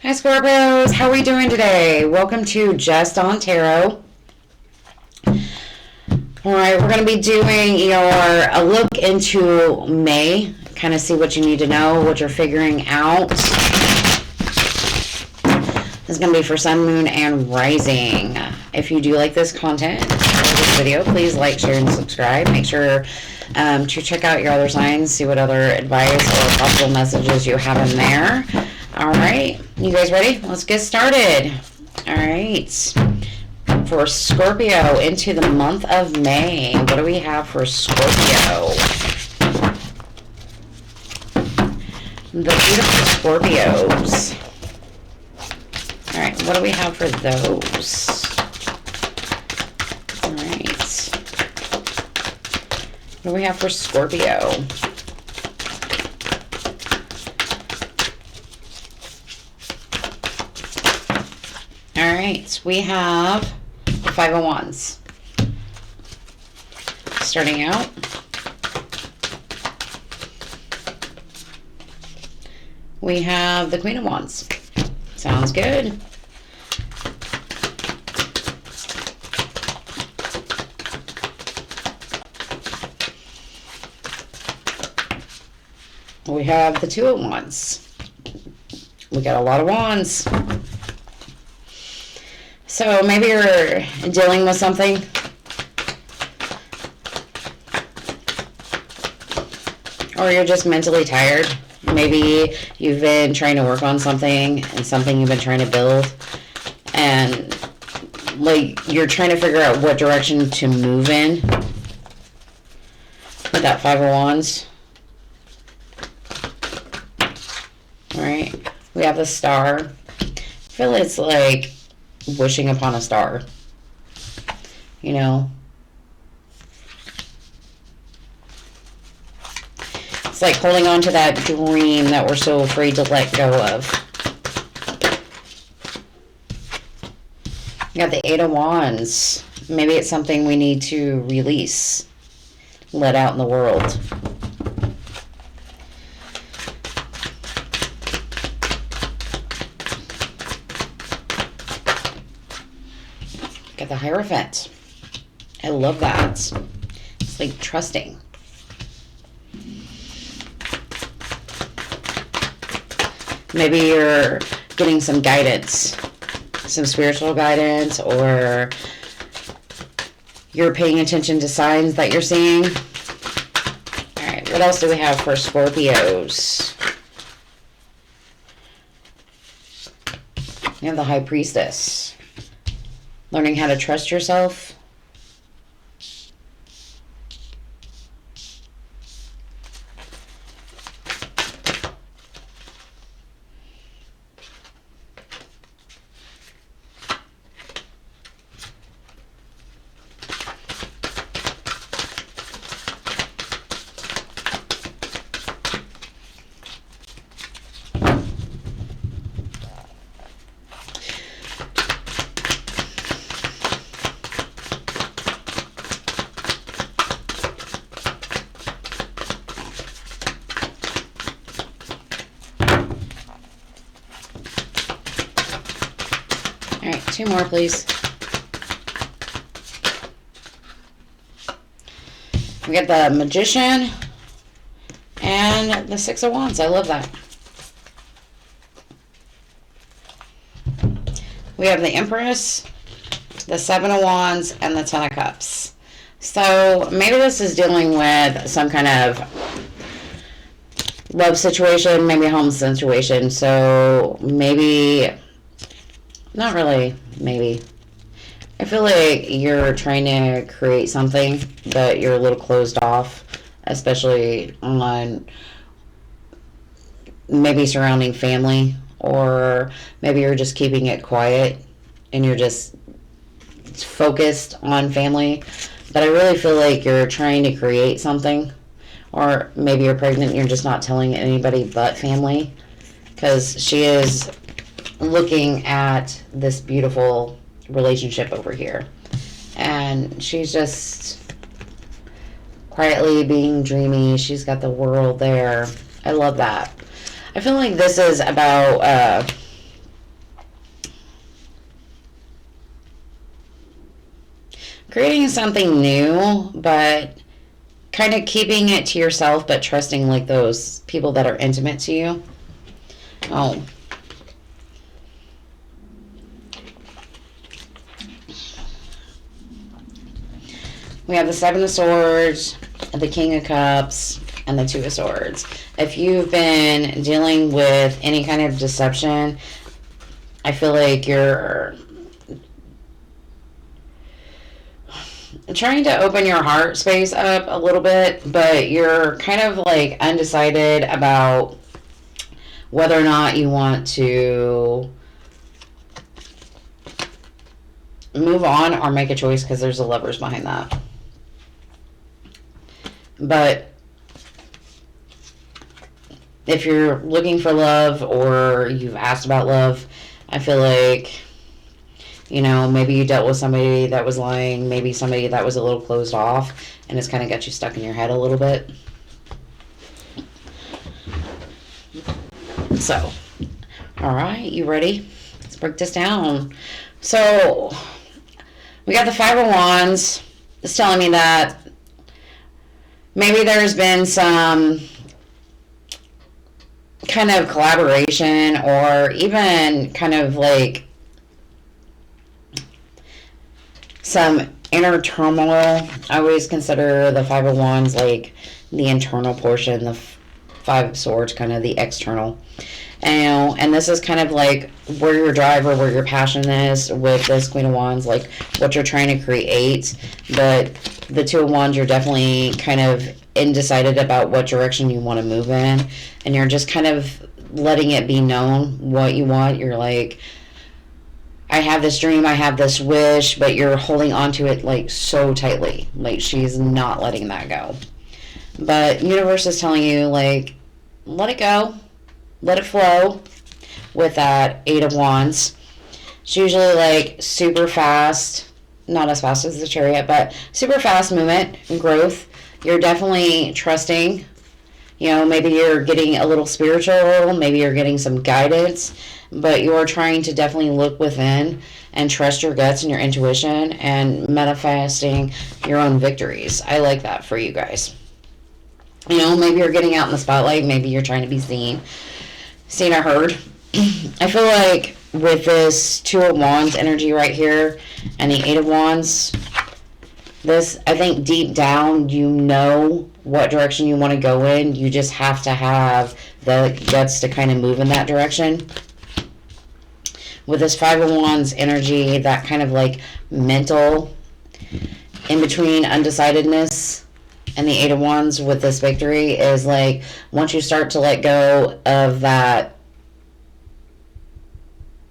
Hi Scorpios, how are we doing today? Welcome to Just on Tarot. Alright, we're going to be doing a look into May, kind of see what you need to know, what you're figuring out. This is going to be for Sun, Moon, and Rising. If you do like this content or this video, please like, share, and subscribe. Make sure to check out your other signs, see what other advice or possible messages you have in there. Alright, you guys ready? Let's get started. Alright, for Scorpio into the month of May, what do we have for Scorpio? The beautiful Scorpios. Alright, what do we have for those? Alright. What do we have for Scorpio? Alright, we have the Five of Wands. Starting out. We have the Queen of Wands. Sounds good. We have the Two of Wands. We got a lot of wands. So maybe you're dealing with something. Or you're just mentally tired. Maybe you've been trying to work on something and something you've been trying to build. And like you're trying to figure out what direction to move in. With that Five of Wands. Alright. We have the Star. I feel it's like wishing upon a star, you know. It's like holding on to that dream that we're so afraid to let go of. You got the Eight of Wands. Maybe it's something we need to release, let out in the world. Got the Hierophant. I love that. It's like trusting. Maybe you're getting some guidance, some spiritual guidance, or you're paying attention to signs that you're seeing. All right, what else do we have for Scorpios? We have the High Priestess. Learning how to trust yourself. All right, two more, please. We got the Magician and the Six of Wands. I love that. We have the Empress, the Seven of Wands, and the Ten of Cups. So maybe this is dealing with some kind of love situation, maybe a home situation. So maybe... not really, maybe. I feel like you're trying to create something, but you're a little closed off, especially on maybe surrounding family, or maybe you're just keeping it quiet and you're just focused on family. But I really feel like you're trying to create something, or maybe you're pregnant and you're just not telling anybody but family, because she is looking at this beautiful relationship over here, and she's just quietly being dreamy. She's got the world there. I love that. I feel like this is about creating something new, but kind of keeping it to yourself, but trusting like those people that are intimate to you. Oh. We have the Seven of Swords, the King of Cups, and the Two of Swords. If you've been dealing with any kind of deception, I feel like you're trying to open your heart space up a little bit, but you're kind of like undecided about whether or not you want to move on or make a choice, because there's a Lovers behind that. But if you're looking for love or you've asked about love, I feel like, you know, maybe you dealt with somebody that was lying, maybe somebody that was a little closed off, and it's kind of got you stuck in your head a little bit. So, all right, you ready? Let's break this down. So, we got the Five of Wands. It's telling me that maybe there's been some kind of collaboration, or even kind of like some inner turmoil. I always consider the Five of Wands like the internal portion, the Five of Swords kind of the external. And this is kind of like where your drive or where your passion is with this Queen of Wands, like what you're trying to create. But the Two of Wands, you're definitely kind of undecided about what direction you want to move in, and you're just kind of letting it be known what you want. You're like, I have this dream, I have this wish, but you're holding on to it like so tightly. Like she's not letting that go. But universe is telling you, like, let it go. Let it flow with that Eight of Wands. It's usually like super fast, not as fast as the Chariot, but super fast movement and growth. You're definitely trusting. You know, maybe you're getting a little spiritual, maybe you're getting some guidance, but you're trying to definitely look within and trust your guts and your intuition and manifesting your own victories. I like that for you guys. You know, maybe you're getting out in the spotlight, maybe you're trying to be seen or heard. I feel like with this Two of Wands energy right here and the Eight of Wands, this, I think deep down, you know what direction you want to go in. You just have to have the guts to kind of move in that direction. With this Five of Wands energy, that kind of like mental in between undecidedness, and the Eight of Wands with this victory is like, once you start to let go of that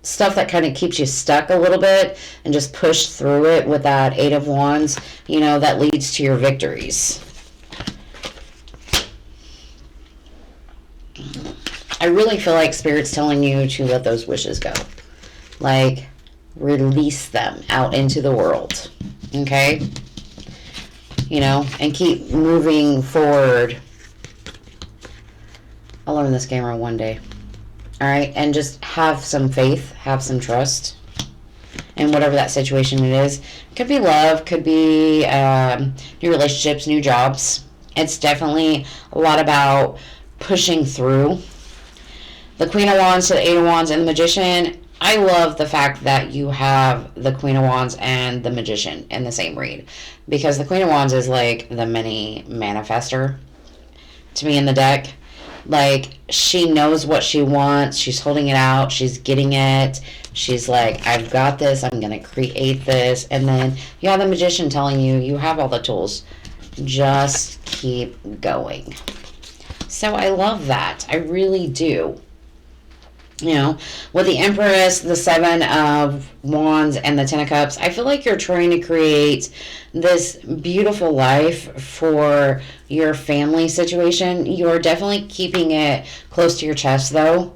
stuff that kind of keeps you stuck a little bit and just push through it with that Eight of Wands, you know, that leads to your victories. I really feel like Spirit's telling you to let those wishes go. Like, release them out into the world. Okay? You know, and keep moving forward. I'll learn this camera one day. Alright? And just have some faith, have some trust in whatever that situation it is. Could be love, could be new relationships, new jobs. It's definitely a lot about pushing through. The Queen of Wands to the Eight of Wands and the Magician. I love the fact that you have the Queen of Wands and the Magician in the same read, because the Queen of Wands is like the mini manifester to me in the deck. Like, she knows what she wants, she's holding it out, she's getting it, she's like, I've got this, I'm gonna create this. And then you have the Magician telling you, you have all the tools, just keep going. So I love that, I really do. You know, with the Empress, the Seven of Wands, and the Ten of Cups, I feel like you're trying to create this beautiful life for your family situation. You're definitely keeping it close to your chest, though.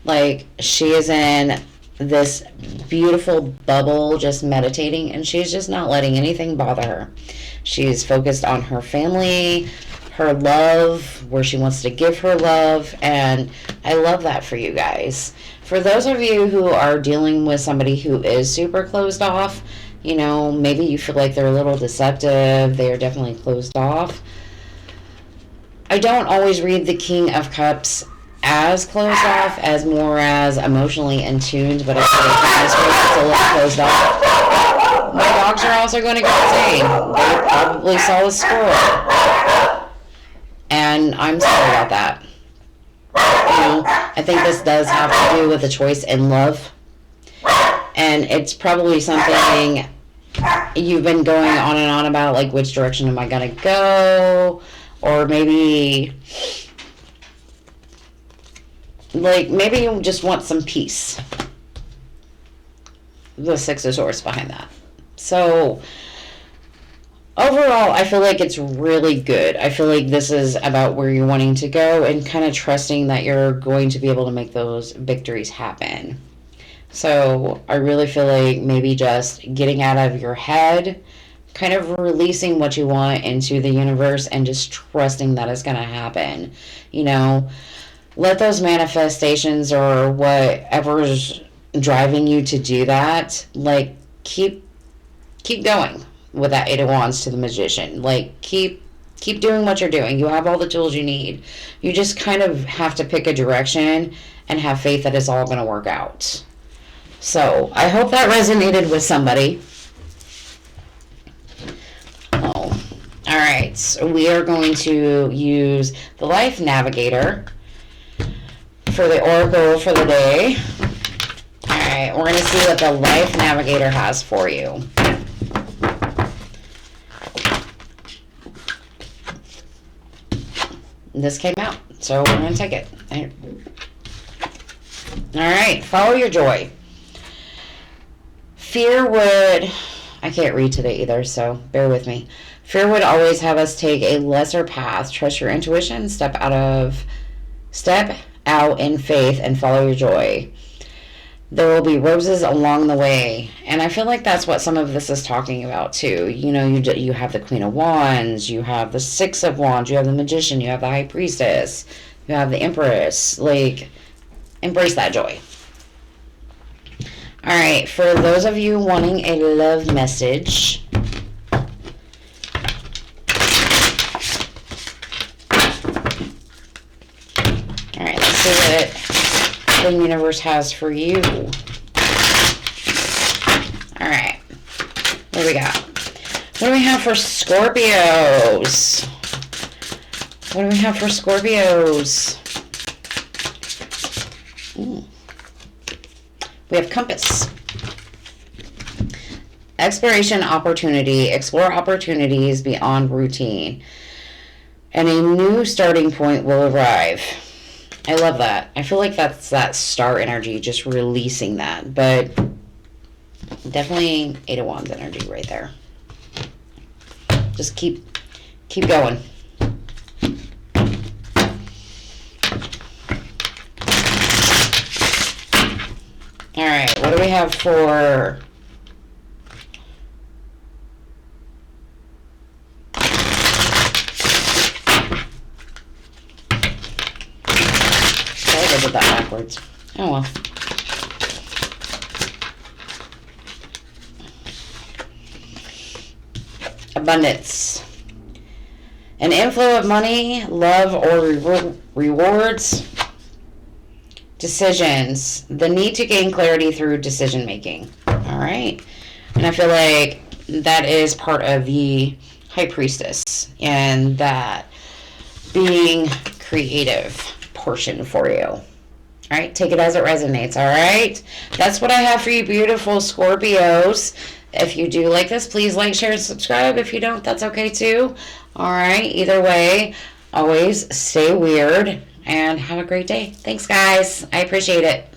Like, she is in this beautiful bubble, just meditating, and she's just not letting anything bother her. She's focused on her family, her love, where she wants to give her love, and I love that for you guys. For those of you who are dealing with somebody who is super closed off, You know, maybe you feel like they're a little deceptive. They are definitely closed off. I don't always read the King of Cups as closed off, as more as emotionally in tuned, but I feel like this person's a little closed off. My dogs are also going to go insane. They probably saw a squirrel. And I'm sorry about that. You know, I think this does have to do with a choice in love. And it's probably something you've been going on and on about, like, which direction am I going to go? Or maybe, like, maybe you just want some peace. The Six of Swords behind that. So, overall, I feel like it's really good. I feel like this is about where you're wanting to go and kind of trusting that you're going to be able to make those victories happen. So, I really feel like maybe just getting out of your head, kind of releasing what you want into the universe and just trusting that it's going to happen. You know, let those manifestations or whatever's driving you to do that, like, keep going with that Eight of Wands to the Magician. Like, keep doing what you're doing. You have all the tools you need. You just kind of have to pick a direction and have faith that it's all going to work out. So, I hope that resonated with somebody. Oh, all right. So we are going to use the Life Navigator for the Oracle for the day. All right, we're going to see what the Life Navigator has for you. This came out, so we're going to take it. All right, follow your joy. Fear would... I can't read today either, so bear with me. Fear would always have us take a lesser path. Trust your intuition. Step out in faith and follow your joy. There will be roses along the way. And I feel like that's what some of this is talking about too. You know, you have the Queen of Wands, you have the Six of Wands, you have the Magician, you have the High Priestess, you have the Empress. Like, embrace that joy. All right, for those of you wanting a love message, all right, let's see what the universe has for you. All right, what do we got? What do we have for Scorpios? What do we have for Scorpios? Ooh. We have Compass. Exploration opportunity. Explore opportunities beyond routine. And a new starting point will arrive. I love that. I feel like that's that star energy, just releasing that. But definitely Eight of Wands energy right there. Just keep going. All right, what do we have for... I did that backwards. Oh well. Abundance. An inflow of money, love, or rewards. Decisions. The need to gain clarity through decision making. All right. And I feel like that is part of the High Priestess and that being creative portion for you. All right. Take it as it resonates. All right. That's what I have for you, beautiful Scorpios. If you do like this, please like, share, and subscribe. If you don't, that's okay too. All right. Either way, always stay weird and have a great day. Thanks, guys. I appreciate it.